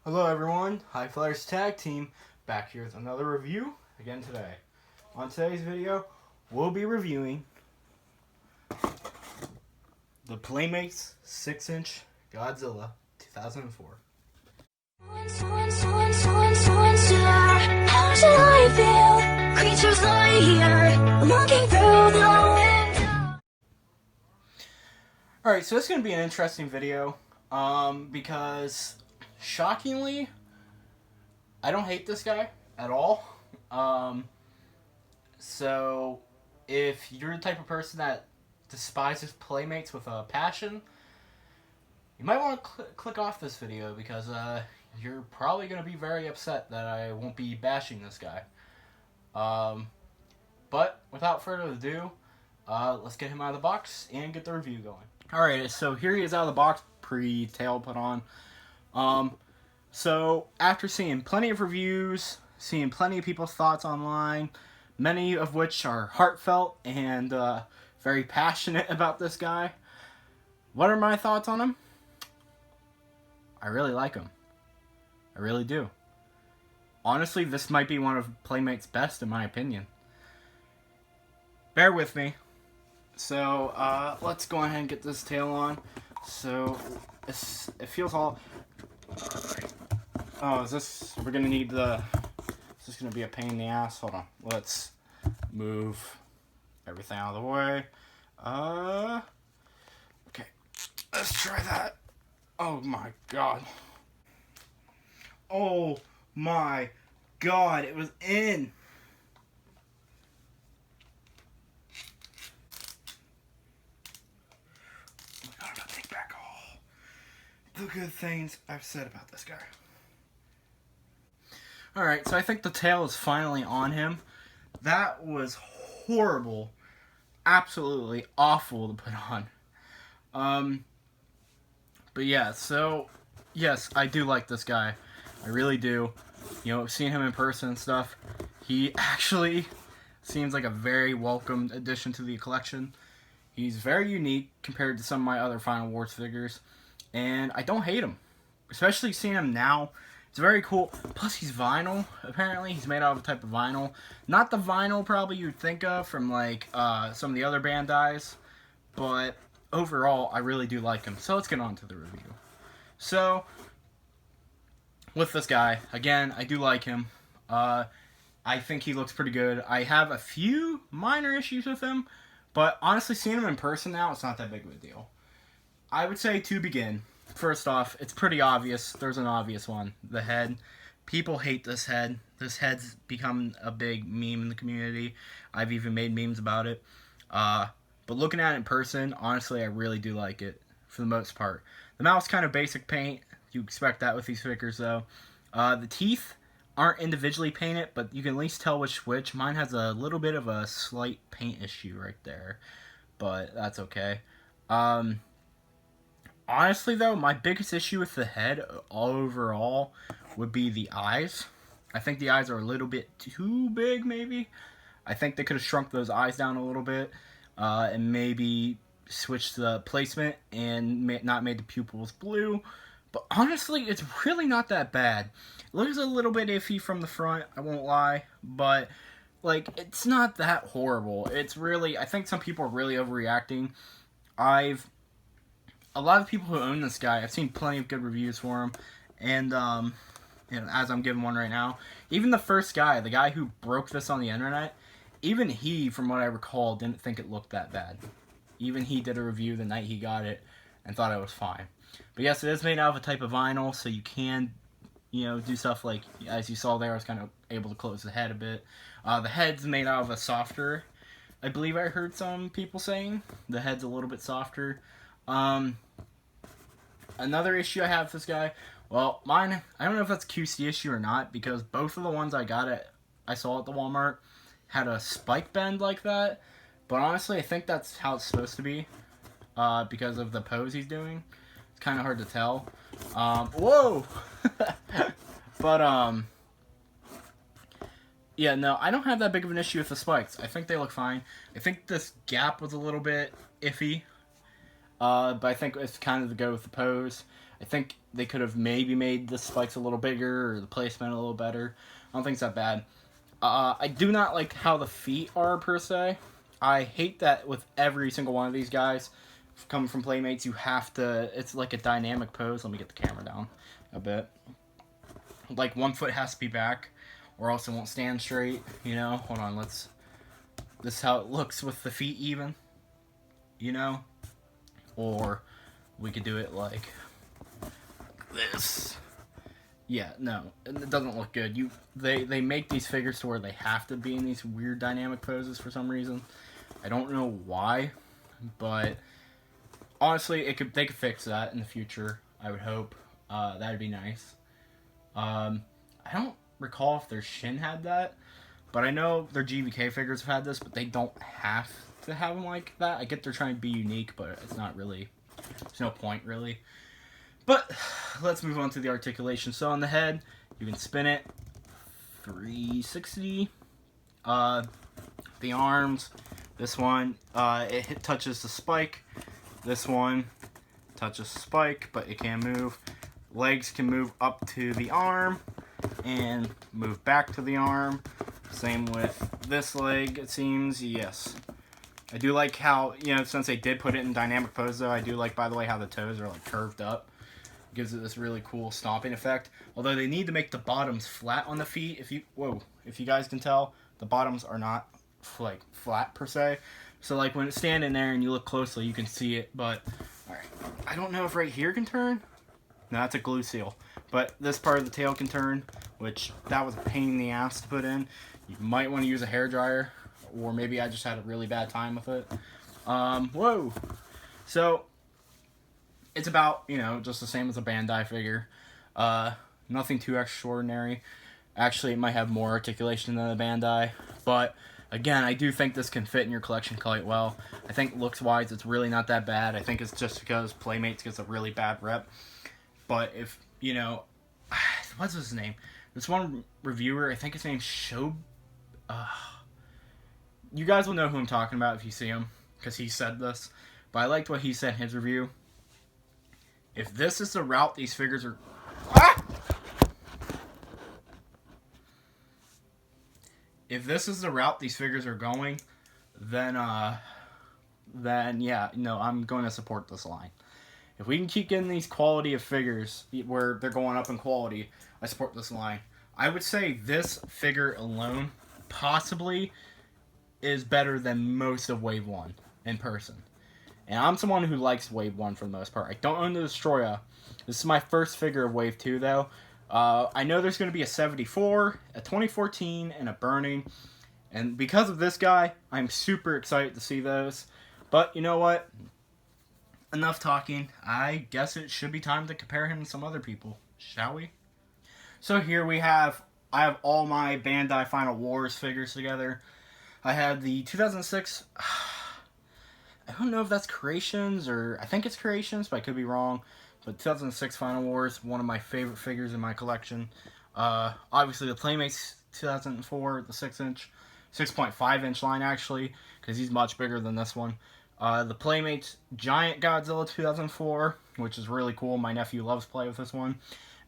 Hello everyone, High Flyers Tag Team, back here with another review, again today. On today's video, we'll be reviewing the Playmates 6-inch Godzilla 2004. How should I feel? Creatures lie here, looking through the window. Alright, so this is going to be an interesting video, because shockingly, I don't hate this guy at all. So if you're the type of person that despises Playmates with a passion, you might want to click off this video because you're probably going to be very upset that I won't be bashing this guy. But without further ado, let's get him out of the box and get the review going. Alright, so here he is out of the box, pre-tail put on. So after seeing plenty of reviews, seeing plenty of people's thoughts online, many of which are heartfelt and very passionate about this guy, what are my thoughts on him? I really like him. I really do. Honestly, this might be one of Playmate's best in my opinion. Bear with me. So, let's go ahead and get this tail on. So, it feels all... Oh, is this... We're gonna need the... Is this gonna be a pain in the ass? Hold on. Let's move everything out of the way. Okay. Let's try that. Oh my god. Oh my god, it was in! The good things I've said about this guy. Alright, so I think the tail is finally on him. That was horrible. Absolutely awful to put on. But yeah, so, yes, I do like this guy. I really do. You know, seeing him in person and stuff, he actually seems like a very welcome addition to the collection. He's very unique compared to some of my other Final Wars figures. And I don't hate him. Especially seeing him now. It's very cool. Plus, he's vinyl, apparently. He's made out of a type of vinyl. Not the vinyl probably you'd think of from, like, some of the other Bandais. But overall, I really do like him. So let's get on to the review. So, with this guy, again, I do like him. I think he looks pretty good. I have a few minor issues with him. But honestly, seeing him in person now, it's not that big of a deal. I would say to begin, first off, it's pretty obvious. There's an obvious one. The head. People hate this head. This head's become a big meme in the community. I've even made memes about it. But looking at it in person, honestly, I really do like it for the most part. The mouth's kind of basic paint. You expect that with these figures, though. The teeth aren't individually painted, but you can at least tell which. Mine has a little bit of a slight paint issue right there. But that's okay. Honestly, though, my biggest issue with the head overall would be the eyes. I think the eyes are a little bit too big, maybe. I think they could have shrunk those eyes down a little bit and maybe switched the placement and not made the pupils blue. But honestly, it's really not that bad. It looks a little bit iffy from the front, I won't lie. But, like, it's not that horrible. It's really, I think some people are really overreacting. A lot of people who own this guy, I've seen plenty of good reviews for him, and you know, as I'm giving one right now, even the first guy, the guy who broke this on the internet, even he, from what I recall, didn't think it looked that bad. Even he did a review the night he got it and thought it was fine. But yes, it is made out of a type of vinyl, so you can, you know, do stuff like, as you saw there, I was kind of able to close the head a bit. The head's made out of a softer, I believe I heard some people saying. The head's a little bit softer. Another issue I have with this guy, well, mine, I don't know if that's a QC issue or not, because both of the ones I saw at the Walmart had a spike bend like that, but honestly, I think that's how it's supposed to be, because of the pose he's doing. It's kind of hard to tell. Whoa! But, yeah, no, I don't have that big of an issue with the spikes. I think they look fine. I think this gap was a little bit iffy. But I think it's kind of to go with the pose. I think they could have maybe made the spikes a little bigger or the placement a little better. I don't think it's that bad. I do not like how the feet are, per se. I hate that with every single one of these guys coming from Playmates, you have to, it's like a dynamic pose. Let me get the camera down a bit. Like, one foot has to be back, or else it won't stand straight, you know? Hold on, this is how it looks with the feet even, you know? Or we could do it like this. Yeah, no, it doesn't look good. They make these figures to where they have to be in these weird dynamic poses for some reason. I don't know why, but honestly, they could fix that in the future. I would hope that'd be nice. I don't recall if their Shin had that, but I know their GVK figures have had this, but they don't have to have them like that. I get they're trying to be unique, but it's not really. There's no point really. But let's move on to the articulation. So on the head, you can spin it 360. The arms, this one, it touches the spike. This one touches the spike, but it can't move. Legs can move up to the arm and move back to the arm. Same with this leg, it seems. Yes. I do like how, you know, since they did put it in dynamic pose, though, I do like, by the way, how the toes are, like, curved up. Gives it this really cool stomping effect. Although they need to make the bottoms flat on the feet. If you guys can tell, the bottoms are not like flat per se. So like when it's standing there and you look closely, you can see it. But all right, I don't know if right here can turn. No, that's a glue seal. But this part of the tail can turn, which that was a pain in the ass to put in. You might want to use a hairdryer, or maybe I just had a really bad time with it. Whoa. So it's about, you know, just the same as a Bandai figure. Nothing too extraordinary. Actually, it might have more articulation than the Bandai. But, again, I do think this can fit in your collection quite well. I think looks-wise, it's really not that bad. I think it's just because Playmates gets a really bad rep. But if, you know, what's his name? This one reviewer, I think his name's you guys will know who I'm talking about if you see him, because he said this. But I liked what he said in his review. If this is the route these figures are... If this is the route these figures are going, then yeah, no, I'm going to support this line. If we can keep getting these quality of figures where they're going up in quality, I support this line. I would say this figure alone possibly is better than most of Wave 1 in person. And I'm someone who likes Wave 1 for the most part. I don't own the Destroya. This is my first figure of Wave 2, though. I know there's going to be a 74, a 2014, and a Burning. And because of this guy, I'm super excited to see those. But you know what? Enough talking. I guess it should be time to compare him to some other people. Shall we? So here I have all my Bandai Final Wars figures together. I have the 2006... I don't know if that's Creations, or I think it's Creations, but I could be wrong. But 2006 Final Wars, one of my favorite figures in my collection. Obviously the Playmates 2004, the 6-inch, 6.5-inch line actually, because he's much bigger than this one. The Playmates Giant Godzilla 2004, which is really cool. My nephew loves play with this one.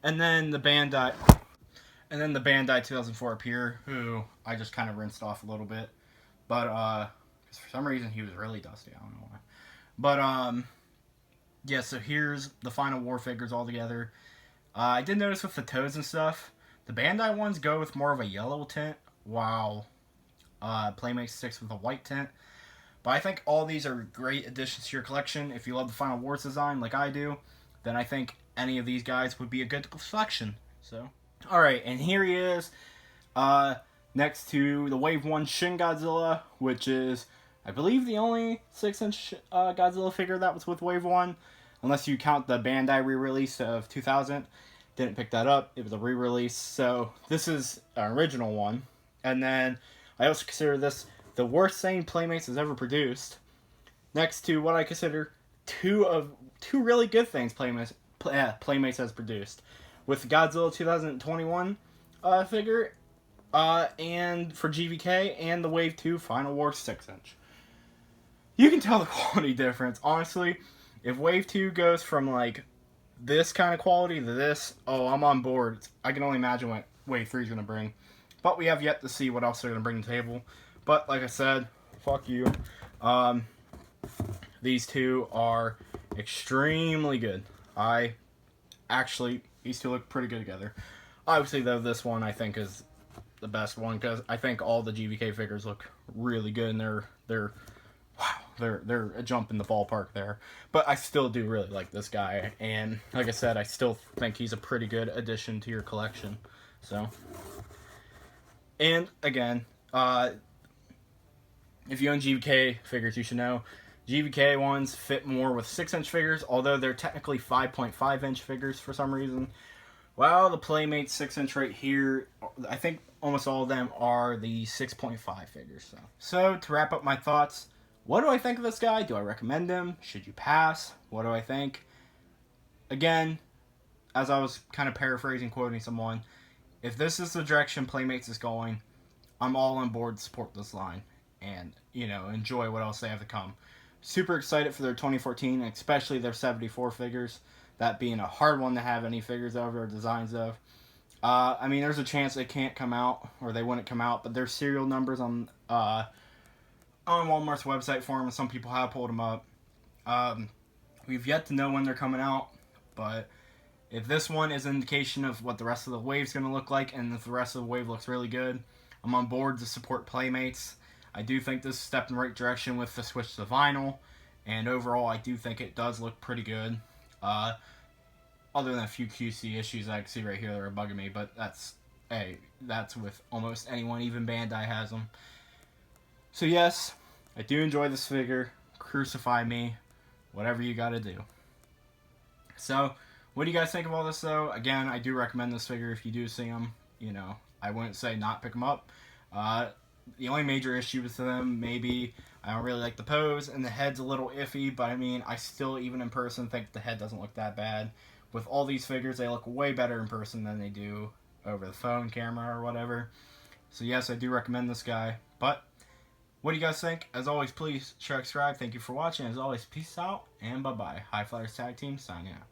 And then the Bandai 2004 up here, who I just kind of rinsed off a little bit. But, because for some reason he was really dusty. I don't know why. But, yeah, so here's the Final War figures all together. I did notice with the toes and stuff, the Bandai ones go with more of a yellow tint, while Playmates sticks with a white tint. But I think all these are great additions to your collection. If you love the Final Wars design like I do, then I think any of these guys would be a good selection. So, alright, and here he is, next to the Wave 1 Shin Godzilla, which is, I believe, the only 6-inch Godzilla figure that was with Wave 1, unless you count the Bandai re-release of 2000. Didn't pick that up. It was a re-release, so this is an original one. And then I also consider this the worst thing Playmates has ever produced, next to what I consider two really good things Playmates has produced, with Godzilla 2021 figure, and for GVK, and the Wave 2 Final War 6-inch. You can tell the quality difference. Honestly, if Wave 2 goes from like this kind of quality to this, oh, I'm on board. I can only imagine what Wave 3 is going to bring. But we have yet to see what else they're going to bring to the table. But like I said, fuck you. These two are extremely good. These two look pretty good together. Obviously, though, this one I think is the best one because I think all the GVK figures look really good and they're a jump in the ballpark there. But I still do really like this guy, and like I said, I still think he's a pretty good addition to your collection. So, and again, if you own GVK figures, you should know GVK ones fit more with 6-inch figures, although they're technically 5.5-inch figures for some reason. Well, the Playmates 6-inch right here, I think almost all of them are the 6.5 figures. So to wrap up my thoughts, what do I think of this guy? Do I recommend him? Should you pass? What do I think? Again, as I was kind of paraphrasing, quoting someone, if this is the direction Playmates is going, I'm all on board to support this line and, enjoy what else they have to come. Super excited for their 2014, especially their 74 figures. That being a hard one to have any figures of or designs of. There's a chance they can't come out or they wouldn't come out, but there's serial numbers on Walmart's website for them, and some people have pulled them up. We've yet to know when they're coming out, but if this one is an indication of what the rest of the wave's going to look like, and if the rest of the wave looks really good, I'm on board to support Playmates. I do think this is a step in the right direction with the switch to vinyl, and overall I do think it does look pretty good. Other than a few QC issues I can see right here that are bugging me, but that's with almost anyone, even Bandai has them. So yes, I do enjoy this figure. Crucify me, whatever you gotta do. So, what do you guys think of all this though? Again, I do recommend this figure if you do see them. I wouldn't say not pick them up. The only major issue with them, maybe, I don't really like the pose, and the head's a little iffy, but I still, even in person, think the head doesn't look that bad. With all these figures, they look way better in person than they do over the phone camera or whatever. So yes, I do recommend this guy. But, what do you guys think? As always, please subscribe. Thank you for watching. As always, peace out, and bye-bye. High Flyers Tag Team, signing out.